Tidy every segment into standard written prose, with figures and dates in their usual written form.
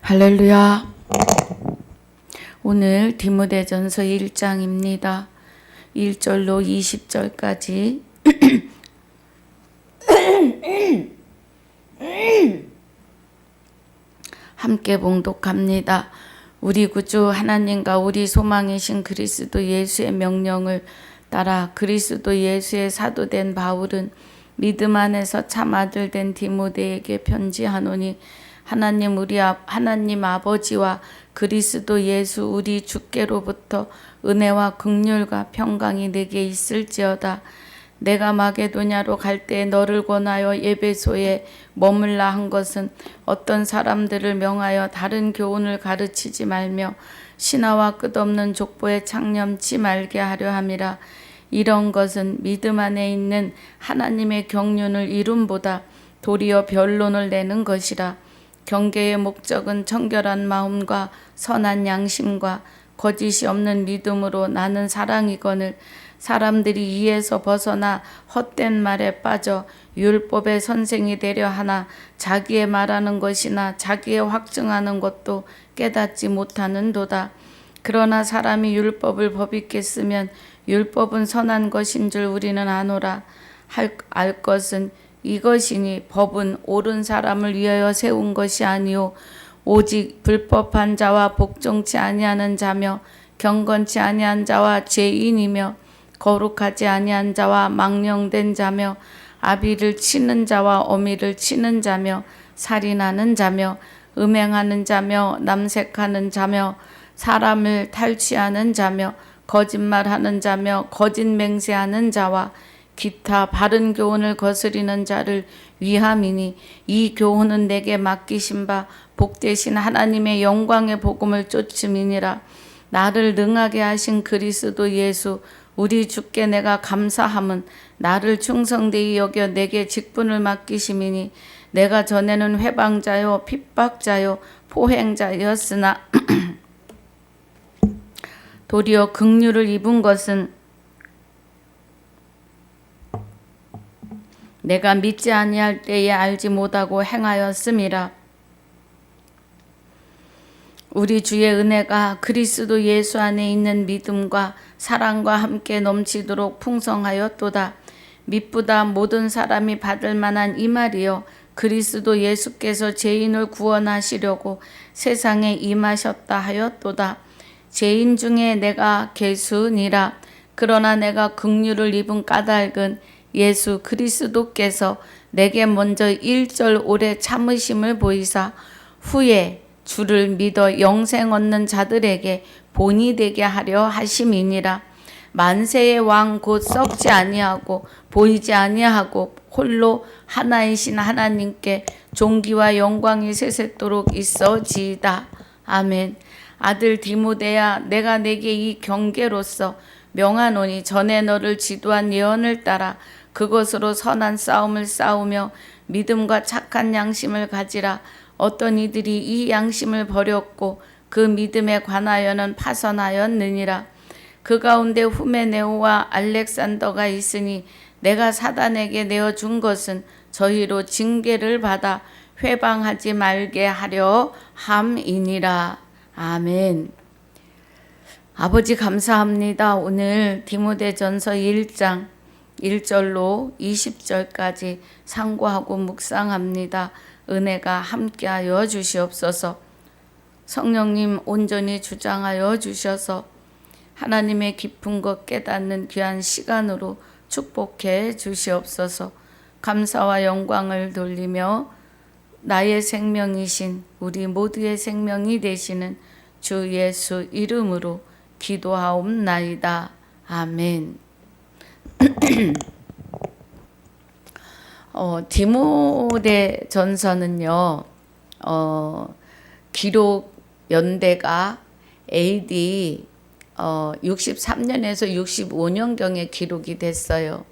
할렐루야. 오늘 디모데전서 1장입니다. 1절로 20절까지 함께 봉독합니다. 우리 구주 하나님과 우리 소망이신 그리스도 예수의 명령을 따라 그리스도 예수의 사도된 바울은 믿음 안에서 참 아들 된 디모데에게 편지하노니 하나님 아버지와 그리스도 예수 우리 주께로부터 은혜와 긍휼과 평강이 내게 있을지어다. 내가 마게도냐로 갈 때 너를 권하여 에베소에 머물라 한 것은 어떤 사람들을 명하여 다른 교훈을 가르치지 말며 신하와 끝없는 족보에 창념치 말게 하려 함이라. 이런 것은 믿음 안에 있는 하나님의 경륜을 이룸보다 도리어 변론을 내는 것이라. 경계의 목적은 청결한 마음과 선한 양심과 거짓이 없는 믿음으로 나는 사랑이거늘 사람들이 이에서 벗어나 헛된 말에 빠져 율법의 선생이 되려 하나 자기의 말하는 것이나 자기의 확증하는 것도 깨닫지 못하는도다. 그러나 사람이 율법을 법있게 쓰면 율법은 선한 것인 줄 우리는 아노라. 알 것은 이것이니 법은 옳은 사람을 위하여 세운 것이 아니요 오직 불법한 자와 복종치 아니하는 자며 경건치 아니한 자와 죄인이며 거룩하지 아니한 자와 망령된 자며 아비를 치는 자와 어미를 치는 자며 살인하는 자며 음행하는 자며 남색하는 자며 사람을 탈취하는 자며 거짓말하는 자며 거짓 맹세하는 자와 기타 바른 교훈을 거스리는 자를 위함이니 이 교훈은 내게 맡기신 바 복되신 하나님의 영광의 복음을 쫓음이니라. 나를 능하게 하신 그리스도 예수 우리 주께 내가 감사함은 나를 충성되이 여겨 내게 직분을 맡기심이니 내가 전에는 회방자요 핍박자요 포행자였으나 도리어 긍휼을 입은 것은 내가 믿지 아니할 때에 알지 못하고 행하였음이라. 우리 주의 은혜가 그리스도 예수 안에 있는 믿음과 사랑과 함께 넘치도록 풍성하였도다. 믿보다 모든 사람이 받을 만한 이 말이요 그리스도 예수께서 죄인을 구원하시려고 세상에 임하셨다 하였도다. 죄인 중에 내가 괴수니라. 그러나 내가 긍휼을 입은 까닭은 예수 그리스도께서 내게 먼저 1절 오래 참으심을 보이사 후에 주를 믿어 영생 얻는 자들에게 본이 되게 하려 하심이니라. 만세의 왕 곧 썩지 아니하고 보이지 아니하고 홀로 하나이신 하나님께 존귀와 영광이 세세토록 있어지이다. 아멘. 아들 디모데야, 내가 내게 이 경계로서 명하노니 전에 너를 지도한 예언을 따라 그것으로 선한 싸움을 싸우며 믿음과 착한 양심을 가지라. 어떤 이들이 이 양심을 버렸고 그 믿음에 관하여는 파선하였느니라. 그 가운데 후메네오와 알렉산더가 있으니 내가 사단에게 내어준 것은 저희로 징계를 받아 회방하지 말게 하려 함이니라. 아멘. 아버지 감사합니다. 오늘 디모데전서 1장 1절로 20절까지 상고하고 묵상합니다. 은혜가 함께하여 주시옵소서. 성령님 온전히 주장하여 주셔서 하나님의 깊은 것 깨닫는 귀한 시간으로 축복해 주시옵소서. 감사와 영광을 돌리며 나의 생명이신 우리 모두의 생명이 되시는 주 예수 이름으로 기도하옵나이다. 아멘. 디모데 전서는요, 기록 연대가 AD 63년에서 65년경에 기록이 됐어요.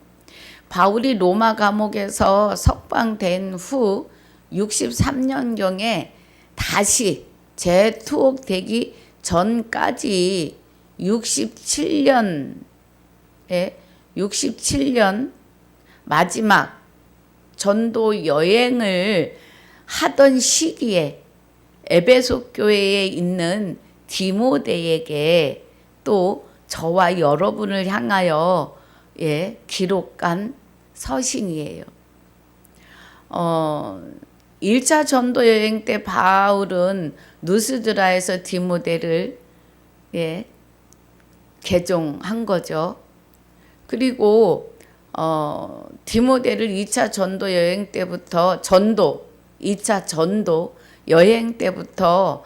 바울이 로마 감옥에서 석방된 후 63년경에 다시 재투옥되기 전까지 67년 마지막 전도 여행을 하던 시기에 에베소 교회에 있는 디모데에게 또 저와 여러분을 향하여 기록한 서신이에요. 1차 전도 여행 때 바울은 누스드라에서 디모데를 개종한 거죠. 그리고 디모데를 2차 전도 여행 때부터 2차 전도 여행 때부터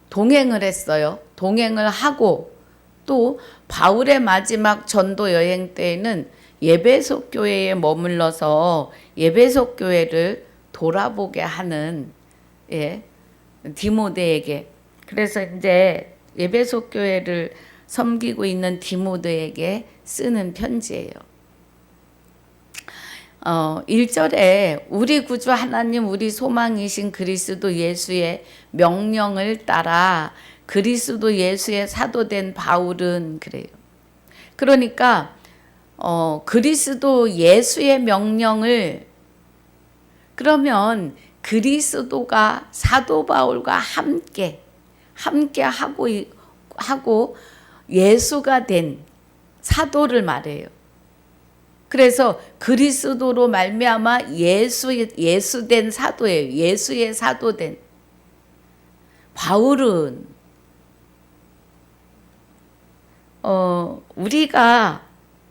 동행을 했어요. 동행을 하고 또 바울의 마지막 전도 여행 때에는 예배소 교회에 머물러서 예배소 교회를 돌아보게 하는 디모데에게, 그래서 이제 예배소 교회를 섬기고 있는 디모데에게 쓰는 편지예요. 1절에 우리 구주 하나님 우리 소망이신 그리스도 예수의 명령을 따라 그리스도 예수의 사도된 바울은 그래요. 그러니까 그리스도 예수의 명령을, 그러면 그리스도가 사도 바울과 함께 하고 예수가 된 사도를 말해요. 그래서 그리스도로 말미암아 예수된 사도예요. 예수의 사도된 바울은 우리가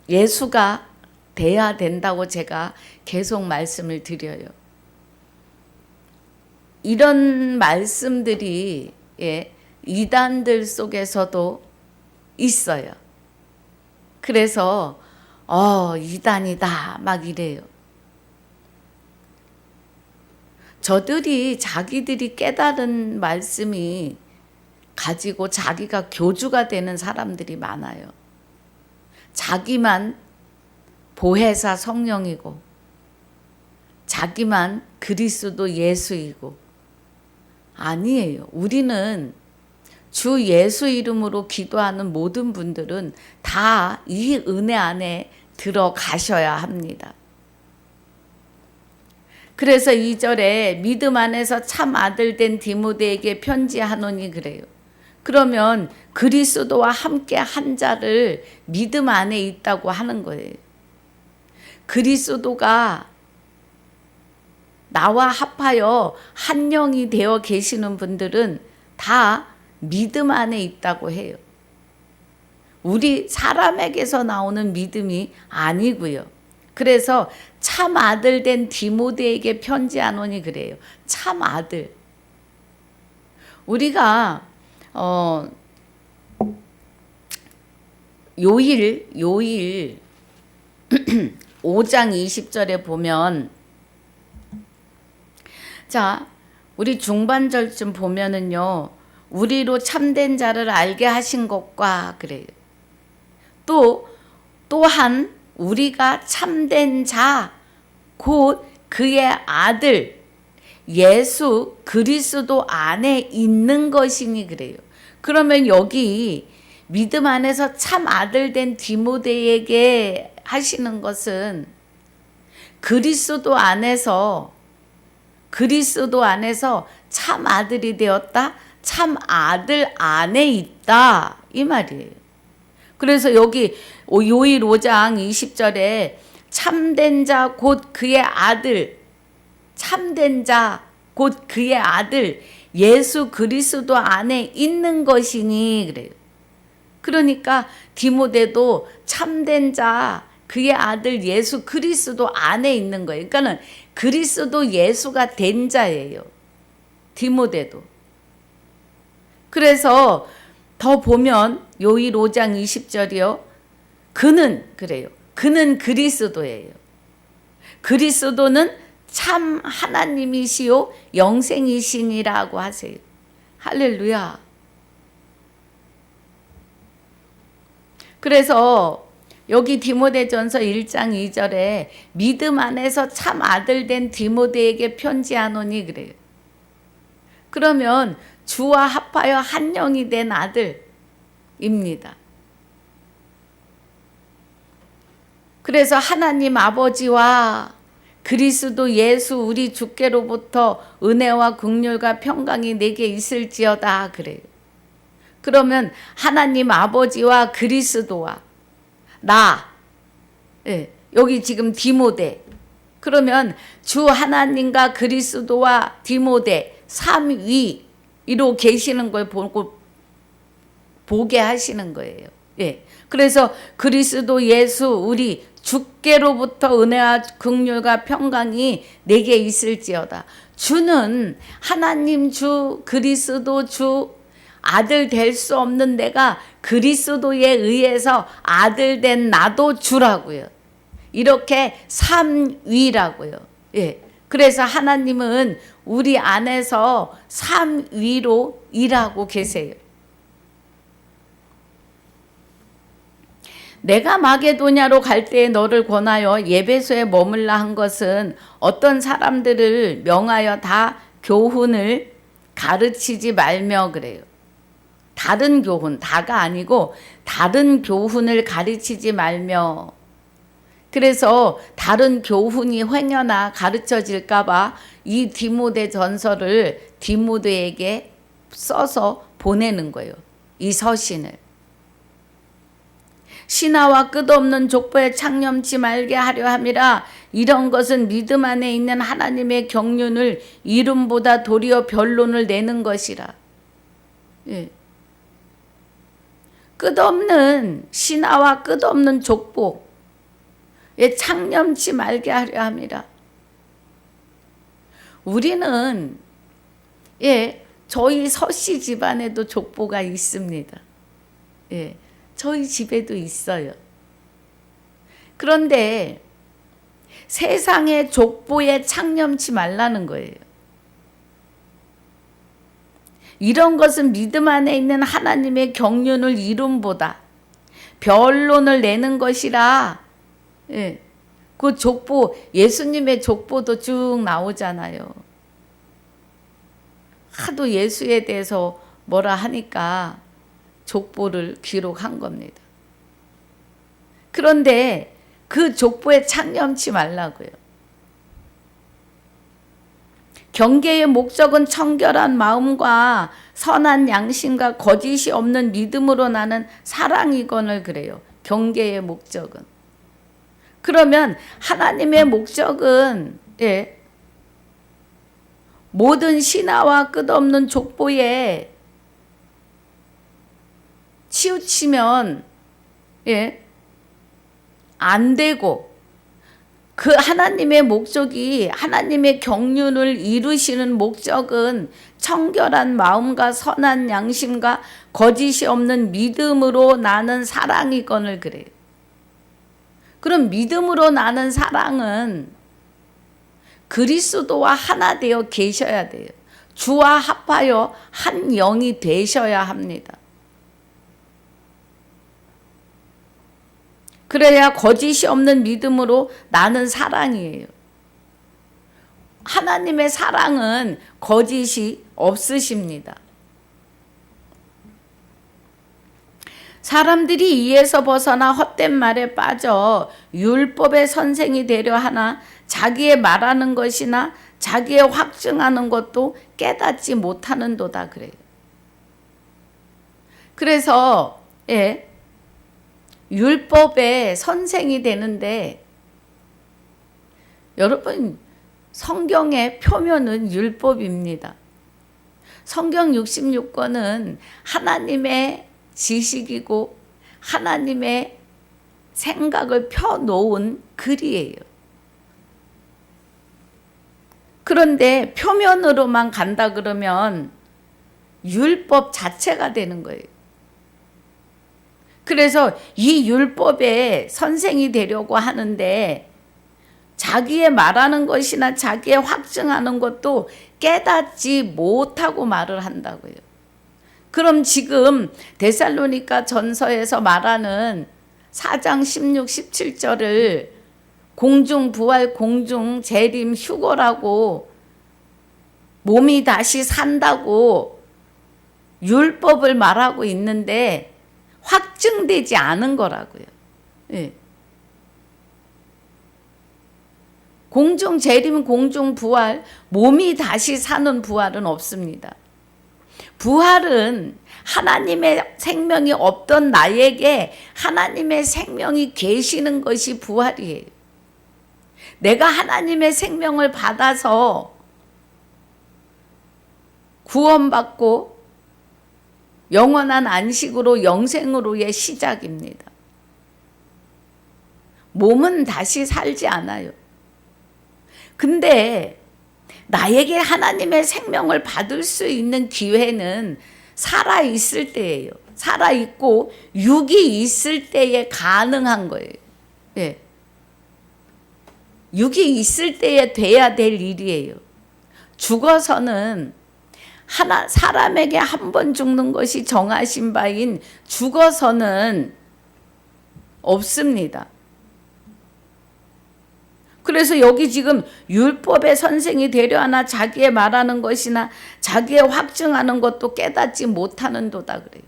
예수가 돼야 된다고 제가 계속 말씀을 드려요. 이런 말씀들이 이단들 속에서도 있어요. 그래서 이단이다 막 이래요. 저들이 자기들이 깨달은 말씀이 가지고 자기가 교주가 되는 사람들이 많아요. 자기만 보혜사 성령이고 자기만 그리스도 예수이고, 아니에요. 우리는 주 예수 이름으로 기도하는 모든 분들은 다 이 은혜 안에 들어가셔야 합니다. 그래서 2절에 믿음 안에서 참 아들 된 디모데에게 편지하노니 그래요. 그러면 그리스도와 함께 한 자를 믿음 안에 있다고 하는 거예요. 그리스도가 나와 합하여 한 영이 되어 계시는 분들은 다 믿음 안에 있다고 해요. 우리 사람에게서 나오는 믿음이 아니고요. 그래서 참 아들 된 디모데에게 편지하노니 그래요. 참 아들. 우리가 요일 5장 20절에 보면, 자, 우리 중반절쯤 보면은요, 우리로 참된 자를 알게 하신 것과 그래요. 또한 우리가 참된 자, 곧 그의 아들 예수 그리스도 안에 있는 것이니 그래요. 그러면 여기 믿음 안에서 참 아들 된 디모데에게 하시는 것은 그리스도 안에서 참 아들이 되었다, 참 아들 안에 있다 이 말이에요. 그래서 여기 요일 5장 20절에 참된 자 곧 그의 아들, 참된 자 곧 그의 아들 예수 그리스도 안에 있는 것이니 그래요. 그러니까 디모데도 참된 자 그의 아들 예수 그리스도 안에 있는 거예요. 그러니까는 그리스도 예수가 된 자예요. 디모데도. 그래서 더 보면 요일 5장 20절이요. 그는 그래요. 그는 그리스도예요. 그리스도는 참 하나님이시요 영생이시니라고 하세요. 할렐루야. 그래서 여기 디모데전서 1장 2절에 믿음 안에서 참 아들 된 디모데에게 편지하노니 그래요. 그러면 주와 합하여 한 영이 된 아들입니다. 그래서 하나님 아버지와 그리스도 예수 우리 주께로부터 은혜와 긍휼과 평강이 내게 있을지어다 그래요. 그러면 하나님 아버지와 그리스도와 나, 예, 여기 지금 디모데, 그러면 주 하나님과 그리스도와 디모데 3위로 계시는 걸 보게 하시는 거예요. 예. 그래서 그리스도 예수 우리 주께로부터 은혜와 긍휼과 평강이 내게 있을지어다. 주는 하나님 주 그리스도 주 아들 될 수 없는 내가 그리스도에 의해서 아들 된 나도 주라고요. 이렇게 삼위라고요. 예. 그래서 하나님은 우리 안에서 삼위로 일하고 계세요. 내가 마게도냐로 갈 때에 너를 권하여 예배소에 머물라 한 것은 어떤 사람들을 명하여 다 교훈을 가르치지 말며 그래요. 다른 교훈, 다가 아니고 다른 교훈을 가르치지 말며. 그래서 다른 교훈이 횡여나 가르쳐질까 봐 이 디모데 전서를 디모데에게 써서 보내는 거예요. 이 서신을. 신하와 끝없는 족보에 창념치 말게 하려 함이라. 이런 것은 믿음 안에 있는 하나님의 경륜을 이름보다 도리어 변론을 내는 것이라. 예. 끝없는 신하와 끝없는 족보에 창념치 말게 하려 함이라. 우리는 저희 서씨 집안에도 족보가 있습니다. 예. 저희 집에도 있어요. 그런데 세상의 족보에 창념치 말라는 거예요. 이런 것은 믿음 안에 있는 하나님의 경륜을 이름보다 변론을 내는 것이라. 예. 그 족보, 예수님의 족보도 쭉 나오잖아요. 하도 예수에 대해서 뭐라 하니까 족보를 기록한 겁니다. 그런데 그 족보에 창념치 말라고요. 경계의 목적은 청결한 마음과 선한 양심과 거짓이 없는 믿음으로 나는 사랑이거늘 그래요. 경계의 목적은. 그러면 하나님의 목적은 모든 신하와 끝없는 족보에 치우치면 안 되고, 그 하나님의 목적이 하나님의 경륜을 이루시는 목적은 청결한 마음과 선한 양심과 거짓이 없는 믿음으로 나는 사랑이거늘 그래요. 그럼 믿음으로 나는 사랑은 그리스도와 하나 되어 계셔야 돼요. 주와 합하여 한 영이 되셔야 합니다. 그래야 거짓이 없는 믿음으로 나는 사랑이에요. 하나님의 사랑은 거짓이 없으십니다. 사람들이 이에서 벗어나 헛된 말에 빠져 율법의 선생이 되려 하나 자기의 말하는 것이나 자기의 확증하는 것도 깨닫지 못하는도다 그래요. 그래서 율법의 선생이 되는데, 여러분 성경의 표면은 율법입니다. 성경 66권은 하나님의 지식이고 하나님의 생각을 펴놓은 글이에요. 그런데 표면으로만 간다 그러면 율법 자체가 되는 거예요. 그래서 이 율법의 선생이 되려고 하는데 자기의 말하는 것이나 자기의 확증하는 것도 깨닫지 못하고 말을 한다고요. 그럼 지금 데살로니가 전서에서 말하는 4장 16, 17절을 공중 부활, 공중 재림, 휴거라고, 몸이 다시 산다고 율법을 말하고 있는데 확증되지 않은 거라고요. 공중 재림, 공중 부활, 몸이 다시 사는 부활은 없습니다. 부활은 하나님의 생명이 없던 나에게 하나님의 생명이 계시는 것이 부활이에요. 내가 하나님의 생명을 받아서 구원받고 영원한 안식으로 영생으로의 시작입니다. 몸은 다시 살지 않아요. 근데 나에게 하나님의 생명을 받을 수 있는 기회는 살아있을 때예요. 살아있고 육이 있을 때에 가능한 거예요. 예. 육이 있을 때에 돼야 될 일이에요. 죽어서는 사람에게 한 번 죽는 것이 정하신 바인 죽어서는 없습니다. 그래서 여기 지금 율법의 선생이 되려 하나 자기의 말하는 것이나 자기의 확증하는 것도 깨닫지 못하는도다 그래요.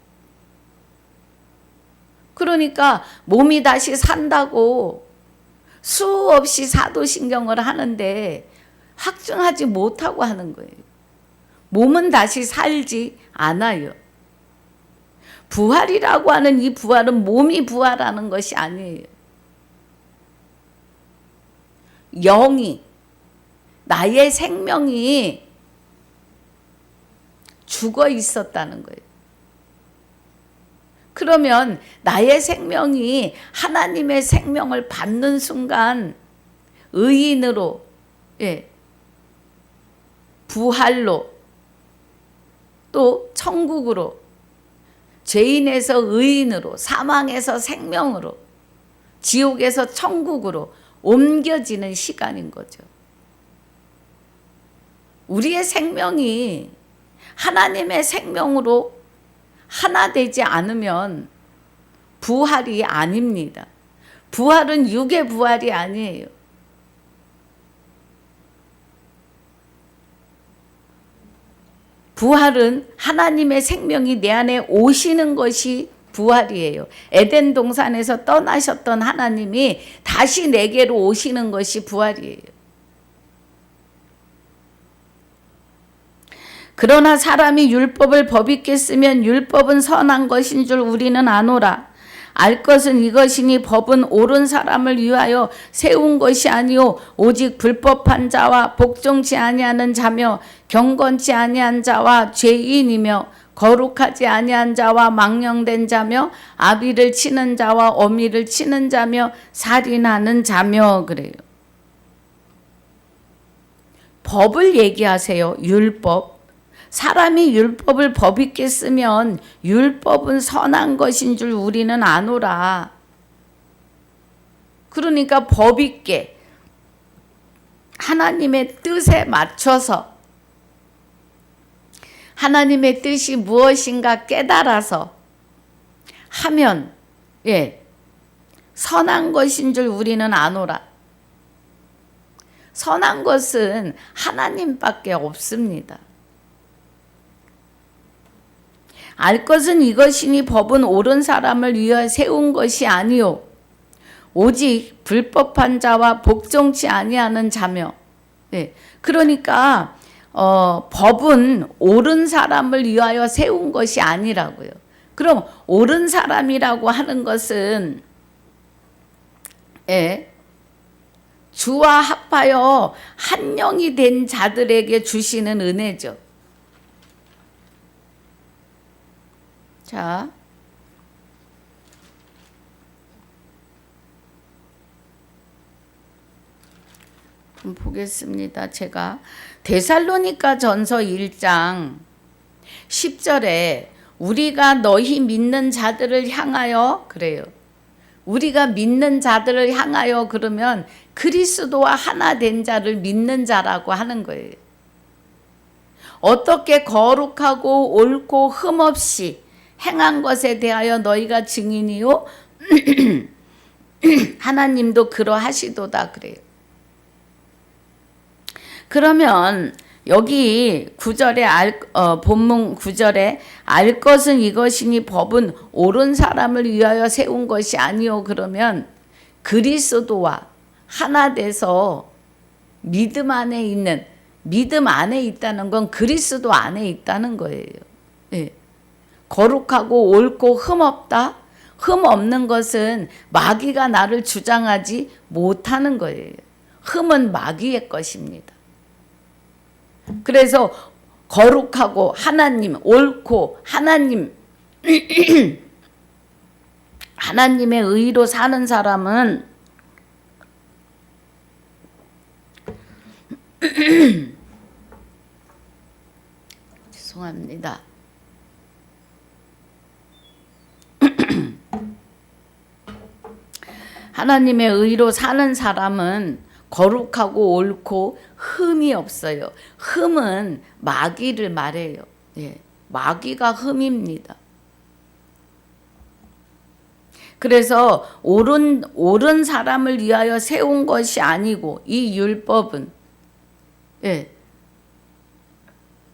그러니까 몸이 다시 산다고 수없이 사도신경을 하는데 확증하지 못하고 하는 거예요. 몸은 다시 살지 않아요. 부활이라고 하는 이 부활은 몸이 부활하는 것이 아니에요. 영이, 나의 생명이 죽어 있었다는 거예요. 그러면 나의 생명이 하나님의 생명을 받는 순간 의인으로, 부활로, 또 천국으로, 죄인에서 의인으로, 사망에서 생명으로, 지옥에서 천국으로 옮겨지는 시간인 거죠. 우리의 생명이 하나님의 생명으로 하나 되지 않으면 부활이 아닙니다. 부활은 육의 부활이 아니에요. 부활은 하나님의 생명이 내 안에 오시는 것이 부활이에요. 에덴 동산에서 떠나셨던 하나님이 다시 내게로 오시는 것이 부활이에요. 그러나 사람이 율법을 법있게 쓰면 율법은 선한 것인 줄 우리는 아노라. 알 것은 이것이니 법은 옳은 사람을 위하여 세운 것이 아니요 오직 불법한 자와 복종치 아니하는 자며 경건치 아니한 자와 죄인이며 거룩하지 아니한 자와 망령된 자며 아비를 치는 자와 어미를 치는 자며 살인하는 자며 그래요. 법을 얘기하세요. 율법. 사람이 율법을 법있게 쓰면 율법은 선한 것인 줄 우리는 아노라. 그러니까 법있게 하나님의 뜻에 맞춰서 하나님의 뜻이 무엇인가 깨달아서 하면 선한 것인 줄 우리는 아노라. 선한 것은 하나님밖에 없습니다. 알 것은 이것이니 법은 옳은 사람을 위하여 세운 것이 아니요 오직 불법한 자와 복종치 아니하는 자며. 그러니까 법은 옳은 사람을 위하여 세운 것이 아니라고요. 그럼 옳은 사람이라고 하는 것은 주와 합하여 한 영이 된 자들에게 주시는 은혜죠. 자, 좀 보겠습니다. 제가 데살로니가 전서 1장 10절에 우리가 너희 믿는 자들을 향하여 그래요. 우리가 믿는 자들을 향하여 그러면 그리스도와 하나 된 자를 믿는 자라고 하는 거예요. 어떻게 거룩하고 옳고 흠없이 행한 것에 대하여 너희가 증인이요 하나님도 그러하시도다 그래요. 그러면 여기 9절에 본문 9절에 알 것은 이것이니 법은 옳은 사람을 위하여 세운 것이 아니요 그러면 그리스도와 하나 돼서 믿음 안에 있는, 믿음 안에 있다는 건 그리스도 안에 있다는 거예요. 예. 거룩하고 옳고 흠없다. 흠 없는 것은 마귀가 나를 주장하지 못하는 거예요. 흠은 마귀의 것입니다. 그래서 거룩하고 하나님, 옳고 하나님, 하나님의 의로 사는 사람은 죄송합니다. 하나님의 의로 사는 사람은 거룩하고 옳고 흠이 없어요. 흠은 마귀를 말해요. 예, 마귀가 흠입니다. 그래서 옳은 사람을 위하여 세운 것이 아니고 이 율법은, 예,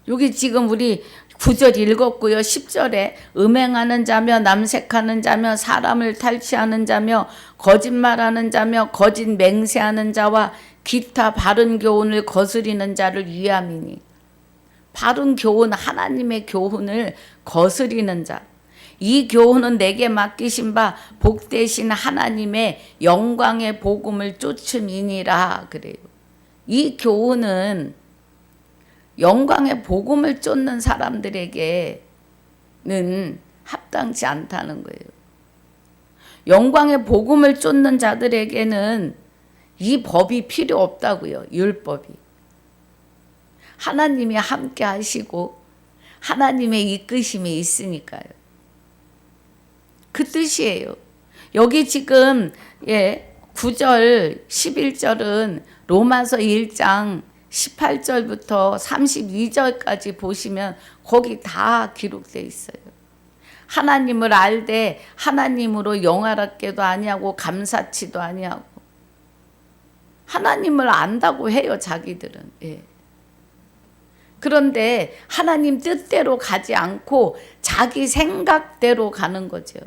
여기 지금 우리 9절 읽었고요. 10절에 음행하는 자며 남색하는 자며 사람을 탈취하는 자며 거짓말하는 자며 거짓 맹세하는 자와 기타 바른 교훈을 거스리는 자를 위함이니. 바른 교훈, 하나님의 교훈을 거스리는 자. 이 교훈은 내게 맡기신 바 복되신 하나님의 영광의 복음을 쫓음이니라 그래요. 이 교훈은 영광의 복음을 쫓는 사람들에게는 합당치 않다는 거예요. 영광의 복음을 쫓는 자들에게는 이 법이 필요 없다고요. 율법이. 하나님이 함께 하시고 하나님의 이끄심이 있으니까요. 그 뜻이에요. 여기 지금 9절, 11절은 로마서 1장 18절부터 32절까지 보시면 거기 다 기록되어 있어요. 하나님을 알되 하나님으로 영화롭게도 아니하고 감사치도 아니하고, 하나님을 안다고 해요, 자기들은. 예. 그런데 하나님 뜻대로 가지 않고 자기 생각대로 가는 거죠.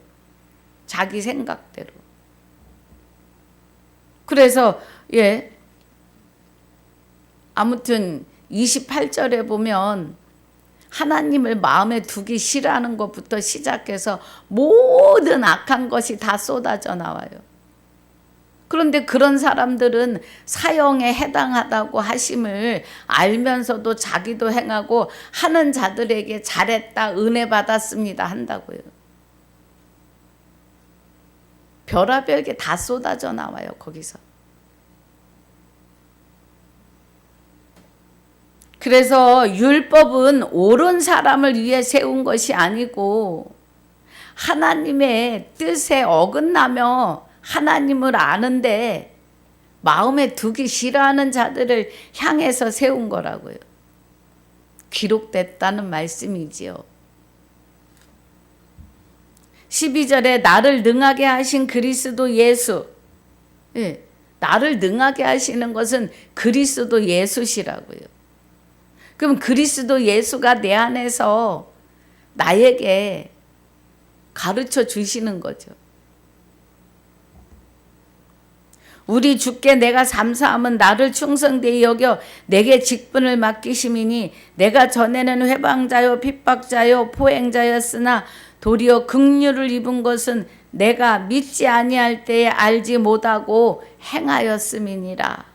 자기 생각대로. 그래서 아무튼 28절에 보면 하나님을 마음에 두기 싫어하는 것부터 시작해서 모든 악한 것이 다 쏟아져 나와요. 그런데 그런 사람들은 사형에 해당하다고 하심을 알면서도 자기도 행하고 하는 자들에게 잘했다, 은혜 받았습니다 한다고요. 별의별 게 다 쏟아져 나와요, 거기서. 그래서 율법은 옳은 사람을 위해 세운 것이 아니고 하나님의 뜻에 어긋나며 하나님을 아는데 마음에 두기 싫어하는 자들을 향해서 세운 거라고요. 기록됐다는 말씀이지요. 12절에 나를 능하게 하신 그리스도 예수. 나를 능하게 하시는 것은 그리스도 예수시라고요. 그럼 그리스도 예수가 내 안에서 나에게 가르쳐 주시는 거죠. 우리 주께 내가 감사함은 나를 충성되이 여겨 내게 직분을 맡기심이니 내가 전에는 회방자요 핍박자요 포행자였으나 도리어 긍휼을 입은 것은 내가 믿지 아니할 때에 알지 못하고 행하였음이니라.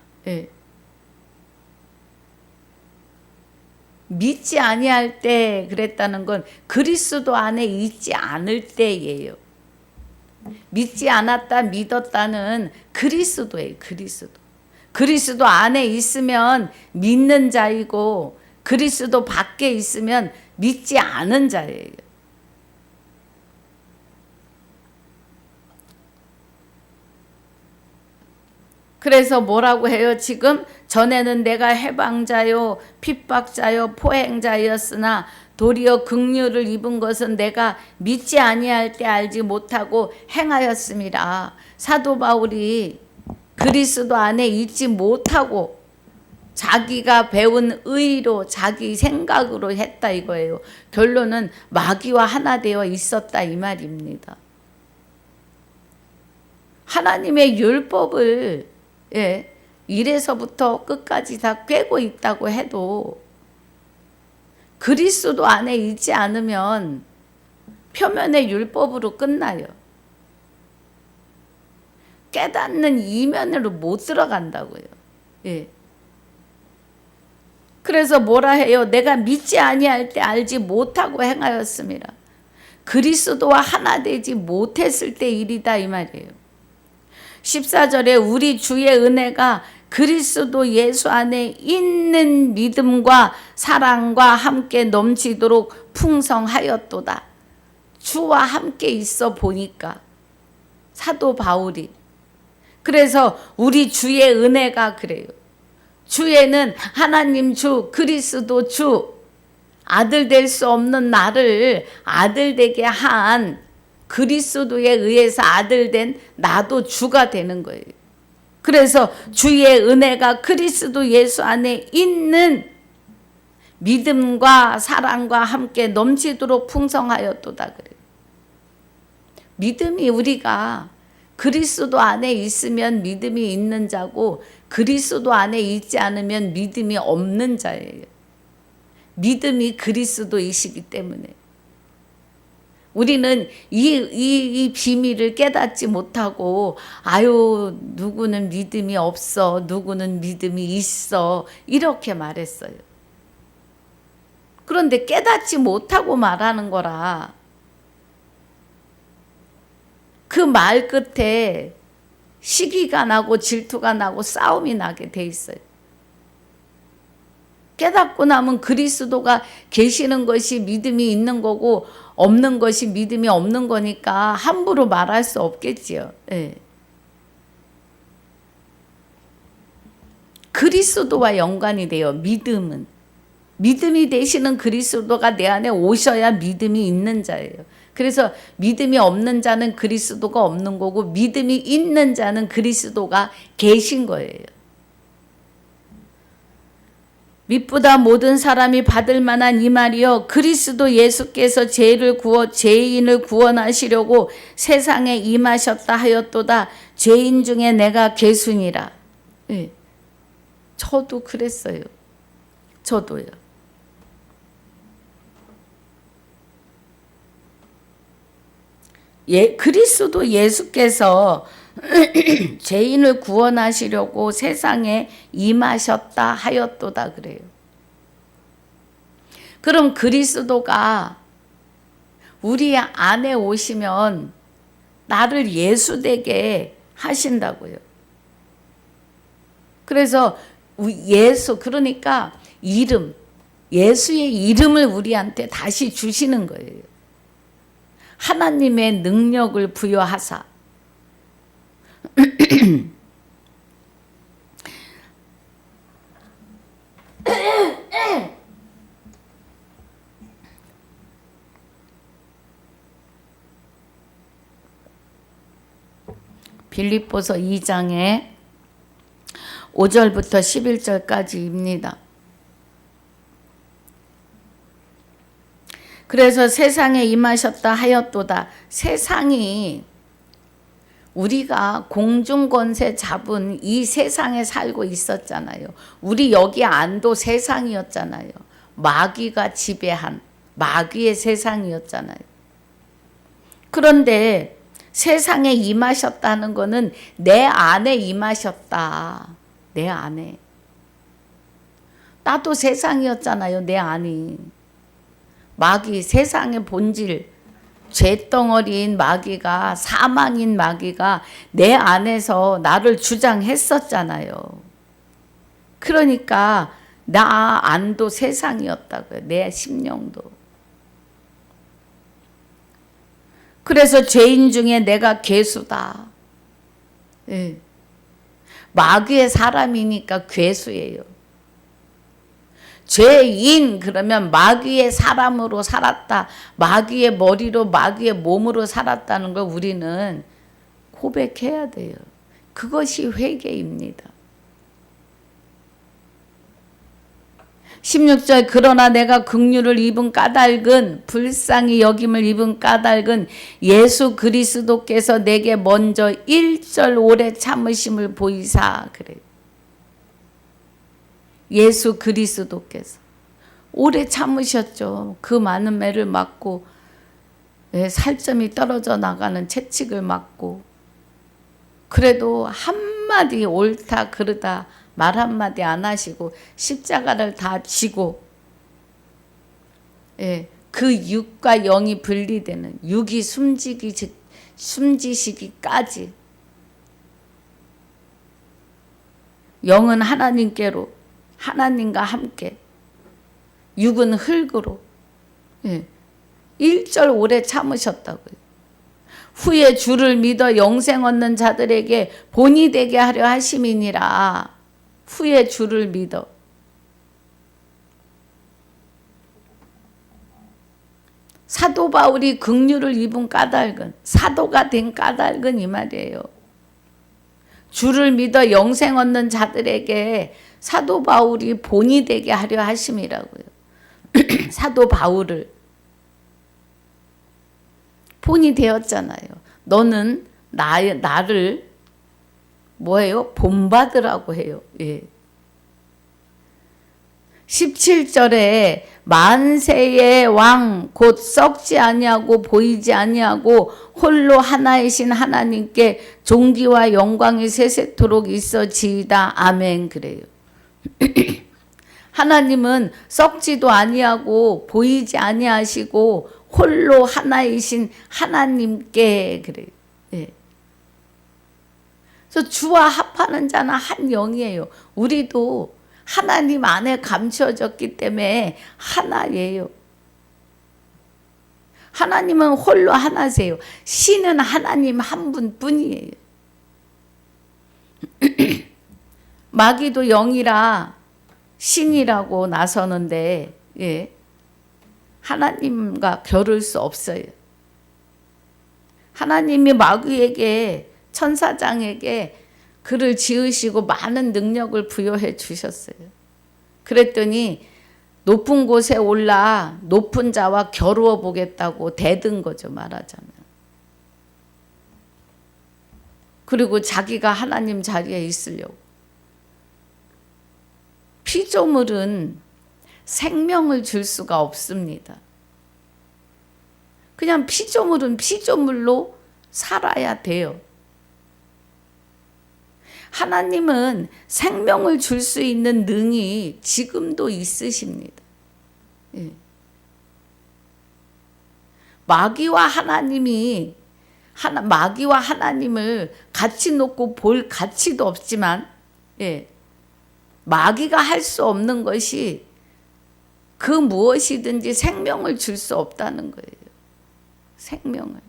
믿지 아니할 때 그랬다는 건 그리스도 안에 있지 않을 때예요. 믿지 않았다 믿었다는 그리스도예요. 그리스도 안에 있으면 믿는 자이고 그리스도 밖에 있으면 믿지 않은 자예요. 그래서 뭐라고 해요? 지금 전에는 내가 해방자요 핍박자요 포행자였으나 도리어 긍휼을 입은 것은 내가 믿지 아니할 때 알지 못하고 행하였음이라. 사도 바울이 그리스도 안에 있지 못하고 자기가 배운 의로 자기 생각으로 했다 이거예요. 결론은 마귀와 하나 되어 있었다 이 말입니다. 하나님의 율법을 1에서부터 끝까지 다 꿰고 있다고 해도 그리스도 안에 있지 않으면 표면의 율법으로 끝나요. 깨닫는 이면으로 못 들어간다고요. 예. 그래서 뭐라 해요? 내가 믿지 아니할 때 알지 못하고 행하였습니다. 그리스도와 하나 되지 못했을 때 일이다 이 말이에요. 14절에 우리 주의 은혜가 그리스도 예수 안에 있는 믿음과 사랑과 함께 넘치도록 풍성하였도다. 주와 함께 있어 보니까 사도 바울이 그래서 우리 주의 은혜가 그래요. 주에는 하나님 주 그리스도 주 아들 될 수 없는 나를 아들 되게 한 그리스도에 의해서 아들 된 나도 주가 되는 거예요. 그래서 주의 은혜가 그리스도 예수 안에 있는 믿음과 사랑과 함께 넘치도록 풍성하였도다 그래요. 믿음이 우리가 그리스도 안에 있으면 믿음이 있는 자고 그리스도 안에 있지 않으면 믿음이 없는 자예요. 믿음이 그리스도이시기 때문에 우리는 이 비밀을 깨닫지 못하고 아유 누구는 믿음이 없어 누구는 믿음이 있어 이렇게 말했어요. 그런데 깨닫지 못하고 말하는 거라 그 말 끝에 시기가 나고 질투가 나고 싸움이 나게 돼 있어요. 깨닫고 나면 그리스도가 계시는 것이 믿음이 있는 거고 없는 것이 믿음이 없는 거니까 함부로 말할 수 없겠지요. 네. 그리스도와 연관이 돼요. 믿음은. 믿음이 되시는 그리스도가 내 안에 오셔야 믿음이 있는 자예요. 그래서 믿음이 없는 자는 그리스도가 없는 거고 믿음이 있는 자는 그리스도가 계신 거예요. 믿보다 모든 사람이 받을 만한 이 말이요 그리스도 예수께서 죄인을 구원하시려고 세상에 임하셨다 하였도다. 죄인 중에 내가 괴순이라. 네. 저도 그랬어요. 저도요. 그리스도 예수께서 죄인을 구원하시려고 세상에 임하셨다 하였도다 그래요. 그럼 그리스도가 우리 안에 오시면 나를 예수되게 하신다고요. 그래서 그러니까 예수의 이름을 우리한테 다시 주시는 거예요. 하나님의 능력을 부여하사 빌립보서 2장에 5절부터 11절까지입니다. 그래서 세상에 임하셨다 하였도다. 세상이 우리가 공중권세 잡은 이 세상에 살고 있었잖아요. 우리 여기 안도 세상이었잖아요. 마귀가 지배한 마귀의 세상이었잖아요. 그런데 세상에 임하셨다는 거는 내 안에 임하셨다. 내 안에. 나도 세상이었잖아요. 내 안이. 마귀, 세상의 본질, 죄덩어리인 마귀가, 사망인 마귀가 내 안에서 나를 주장했었잖아요. 그러니까 나 안도 세상이었다고요. 내 심령도. 그래서 죄인 중에 내가 괴수다. 네. 마귀의 사람이니까 괴수예요. 죄인 그러면 마귀의 사람으로 살았다. 마귀의 머리로 마귀의 몸으로 살았다는 걸 우리는 고백해야 돼요. 그것이 회개입니다. 16절 그러나 내가 긍휼을 입은 까닭은 불쌍히 여김을 입은 까닭은 예수 그리스도께서 내게 먼저 1절 오래 참으심을 보이사 그래요. 예수 그리스도께서 오래 참으셨죠. 그 많은 매를 맞고 살점이 떨어져 나가는 채찍을 맞고, 그래도 한마디 옳다 그르다 말 한마디 안 하시고 십자가를 다 지고, 그 육과 영이 분리되는, 육이 숨지시기까지 영은 하나님께로, 하나님과 함께, 육은 흙으로 1절 오래 참으셨다고요. 후에 주를 믿어 영생 얻는 자들에게 본이 되게 하려 하심이니라. 후에 주를 믿어. 사도 바울이 긍휼을 입은 까닭은, 사도가 된 까닭은 이 말이에요. 주를 믿어 영생 얻는 자들에게 사도 바울이 본이 되게 하려 하심이라고요. 사도 바울을 본이 되었잖아요. 너는 나를 뭐예요? 본받으라고 해요. 17절에 만세의 왕 곧 썩지 아니하고 보이지 아니하고 홀로 하나이신 하나님께 존귀와 영광이 세세토록 있어지이다. 아멘. 그래요. 하나님은 썩지도 아니하고 보이지 아니하시고 홀로 하나이신 하나님께 그래요. 그래서 주와 합하는 자는 한 영이에요. 우리도 하나님 안에 감추어졌기 때문에 하나예요. 하나님은 홀로 하나세요. 신은 하나님 한 분뿐이에요. 마귀도 영이라 신이라고 나서는데 하나님과 겨룰 수 없어요. 하나님이 마귀에게, 천사장에게 그를 지으시고 많은 능력을 부여해 주셨어요. 그랬더니 높은 곳에 올라 높은 자와 겨루어 보겠다고 대든 거죠, 말하자면. 그리고 자기가 하나님 자리에 있으려고. 피조물은 생명을 줄 수가 없습니다. 그냥 피조물은 피조물로 살아야 돼요. 하나님은 생명을 줄 수 있는 능이 지금도 있으십니다. 마귀와 하나님을 같이 놓고 볼 가치도 없지만, 마귀가 할 수 없는 것이 그 무엇이든지 생명을 줄 수 없다는 거예요. 생명을.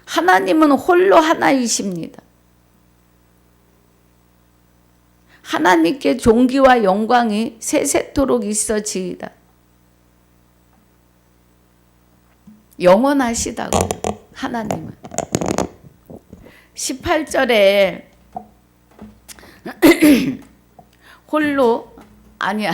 하나님은 홀로 하나이십니다. 하나님께 존귀와 영광이 세세토록 있어지이다. 영원하시다고요, 하나님은. 18절에 홀로 아니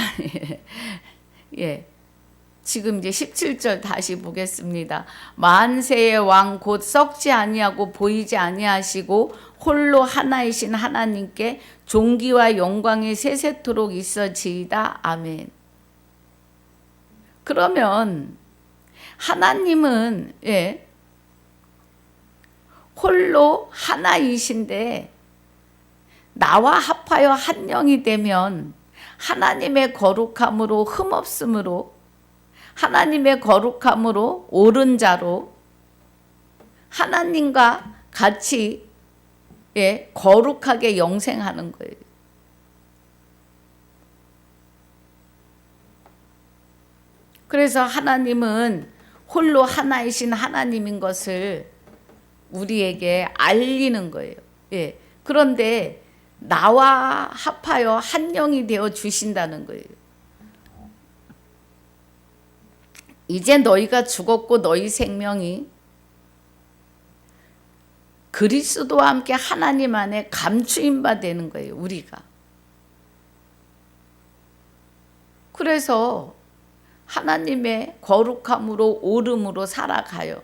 지금 이제 17절 다시 보겠습니다. 만세의 왕 곧 썩지 아니하고 보이지 아니하시고 홀로 하나이신 하나님께 존귀와 영광이 세세토록 있어지이다. 아멘. 그러면 하나님은 홀로 하나이신데 나와 합하여 한 영이 되면 하나님의 거룩함으로 흠없음으로, 하나님의 거룩함으로 옳은 자로 하나님과 같이 거룩하게 영생하는 거예요. 그래서 하나님은 홀로 하나이신 하나님인 것을 우리에게 알리는 거예요. 그런데 나와 합하여 한 영이 되어 주신다는 거예요. 이제 너희가 죽었고 너희 생명이 그리스도와 함께 하나님 안에 감추임 바 되는 거예요, 우리가. 그래서 하나님의 거룩함으로 옳음으로 살아가요.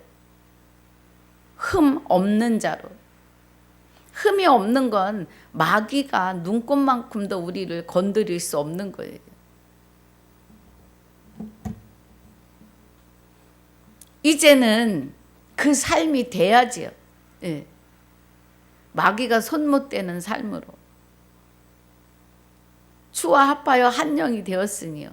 흠 없는 자로. 흠이 없는 건 마귀가 눈꽃만큼도 우리를 건드릴 수 없는 거예요. 이제는 그 삶이 돼야지요. 예. 마귀가 손 못 대는 삶으로. 주와 합하여 한 영이 되었으니요.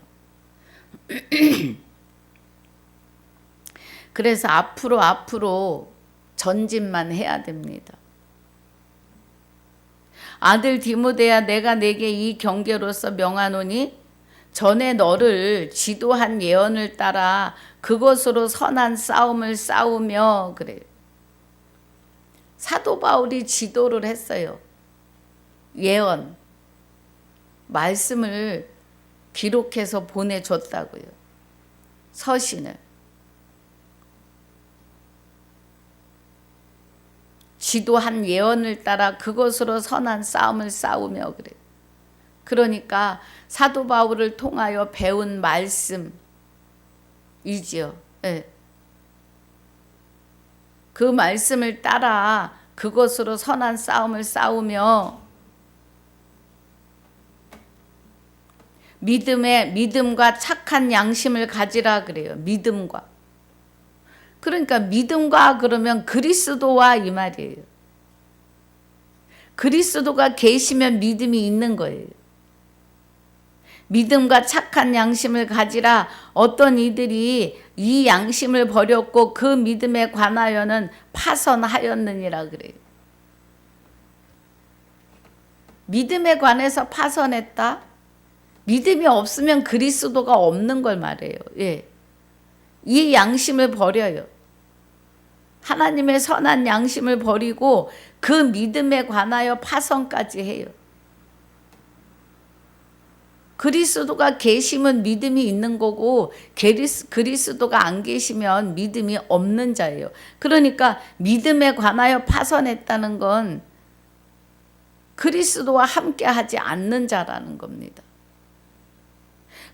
그래서 앞으로 전진만 해야 됩니다. 아들 디모데야, 내가 내게 이 경계로서 명하노니 전에 너를 지도한 예언을 따라 그것으로 선한 싸움을 싸우며. 그래요. 사도 바울이 지도를 했어요. 예언, 말씀을 기록해서 보내줬다고요. 서신을. 지도한 예언을 따라 그것으로 선한 싸움을 싸우며. 그래요. 그러니까 사도 바울을 통하여 배운 말씀이지요. 네. 그 말씀을 따라 그것으로 선한 싸움을 싸우며 믿음과 착한 양심을 가지라 그래요. 믿음과. 그러니까 믿음과 그러면 그리스도와 이 말이에요. 그리스도가 계시면 믿음이 있는 거예요. 믿음과 착한 양심을 가지라. 어떤 이들이 이 양심을 버렸고 그 믿음에 관하여는 파선하였느니라 그래요. 믿음에 관해서 파선했다? 믿음이 없으면 그리스도가 없는 걸 말해요. 예. 이 양심을 버려요. 하나님의 선한 양심을 버리고 그 믿음에 관하여 파선까지 해요. 그리스도가 계시면 믿음이 있는 거고 그리스도가 안 계시면 믿음이 없는 자예요. 그러니까 믿음에 관하여 파선했다는 건 그리스도와 함께 하지 않는 자라는 겁니다.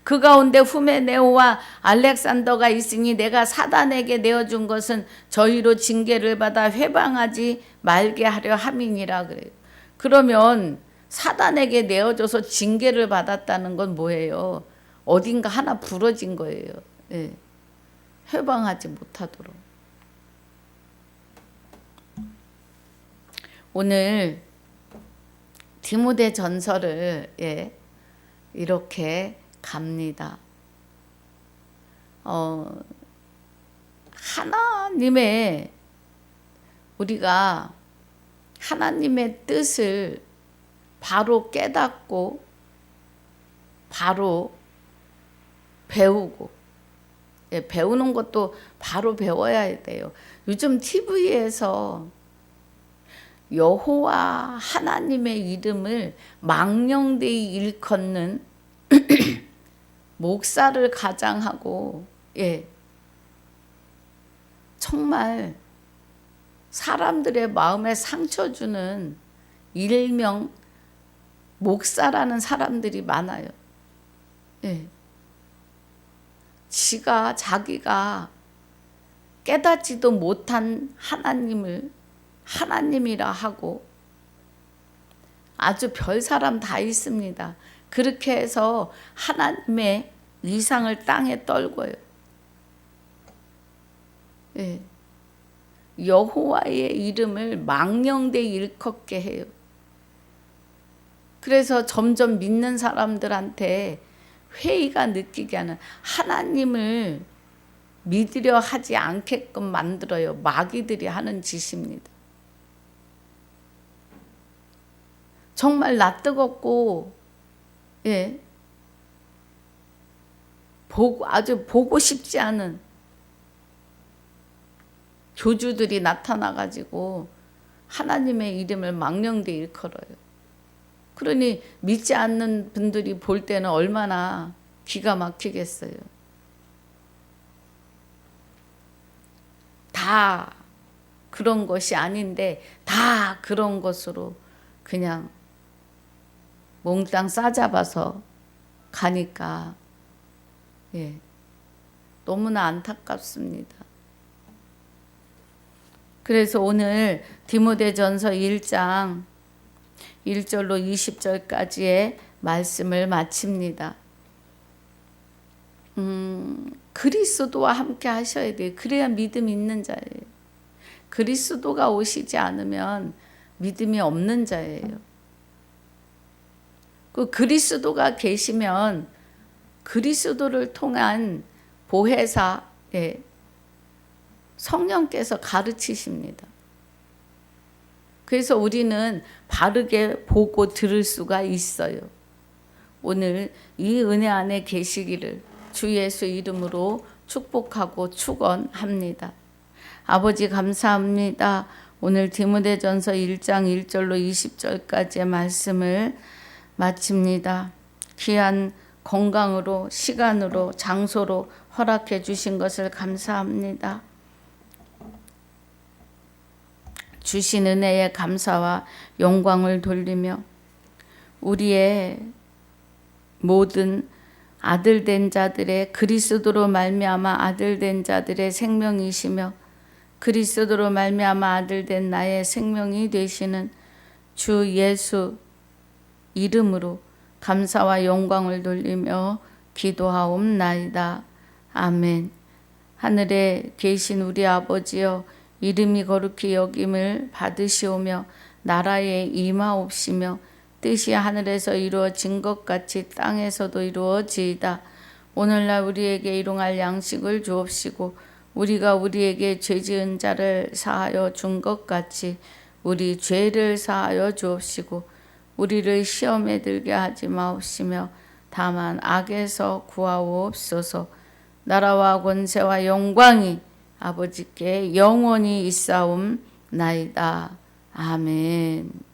그 가운데 후메네오와 알렉산더가 있으니 내가 사단에게 내어준 것은 저희로 징계를 받아 회방하지 말게 하려 함이니라 그래요. 그러면 사단에게 내어줘서 징계를 받았다는 건 뭐예요? 어딘가 하나 부러진 거예요. 예. 회방하지 못하도록. 오늘 디모데 전서를 이렇게 갑니다. 우리가 하나님의 뜻을 바로 깨닫고 바로 배우고, 배우는 것도 바로 배워야 돼요. 요즘 TV에서 여호와 하나님의 이름을 망령되이 일컫는 목사를 가장하고, 정말 사람들의 마음에 상처 주는 일명 목사라는 사람들이 많아요. 자기가 깨닫지도 못한 하나님을 하나님이라 하고, 아주 별 사람 다 있습니다. 그렇게 해서 하나님의 위상을 땅에 떨고요. 여호와의 이름을 망령되이 일컫게 해요. 그래서 점점 믿는 사람들한테 회의가 느끼게 하는, 하나님을 믿으려 하지 않게끔 만들어요. 마귀들이 하는 짓입니다. 정말 낯뜨겁고 아주 보고 싶지 않은 교주들이 나타나가지고 하나님의 이름을 망령되이 일컬어요. 그러니 믿지 않는 분들이 볼 때는 얼마나 기가 막히겠어요. 다 그런 것이 아닌데 다 그런 것으로 그냥 몽땅 싸잡아서 가니까 너무나 안타깝습니다. 그래서 오늘 디모데전서 1장 1절로 20절까지의 말씀을 마칩니다. 그리스도와 함께 하셔야 돼요. 그래야 믿음이 있는 자예요. 그리스도가 오시지 않으면 믿음이 없는 자예요. 그 그리스도가 계시면 그리스도를 통한 보혜사, 성령께서 가르치십니다. 그래서 우리는 바르게 보고 들을 수가 있어요. 오늘 이 은혜 안에 계시기를 주 예수 이름으로 축복하고 축원합니다. 아버지 감사합니다. 오늘 디모데전서 1장 1절로 20절까지의 말씀을 마칩니다. 귀한 건강으로, 시간으로, 장소로 허락해 주신 것을 감사합니다. 주신 은혜에 감사와 영광을 돌리며 우리의 모든 아들된 자들의 그리스도로 말미암아 아들된 자들의 생명이시며 그리스도로 말미암아 아들된 나의 생명이 되시는 주 예수 이름으로 감사와 영광을 돌리며 기도하옵나이다. 아멘. 하늘에 계신 우리 아버지여, 이름이 거룩히 여김을 받으시오며 나라에 임하옵시며 뜻이 하늘에서 이루어진 것 같이 땅에서도 이루어지이다. 오늘날 우리에게 일용할 양식을 주옵시고 우리가 우리에게 죄 지은 자를 사하여 준 것 같이 우리 죄를 사하여 주옵시고 우리를 시험에 들게 하지 마옵시며 다만 악에서 구하옵소서. 나라와 권세와 영광이 아버지께 영원히 있사옵나이다. 아멘.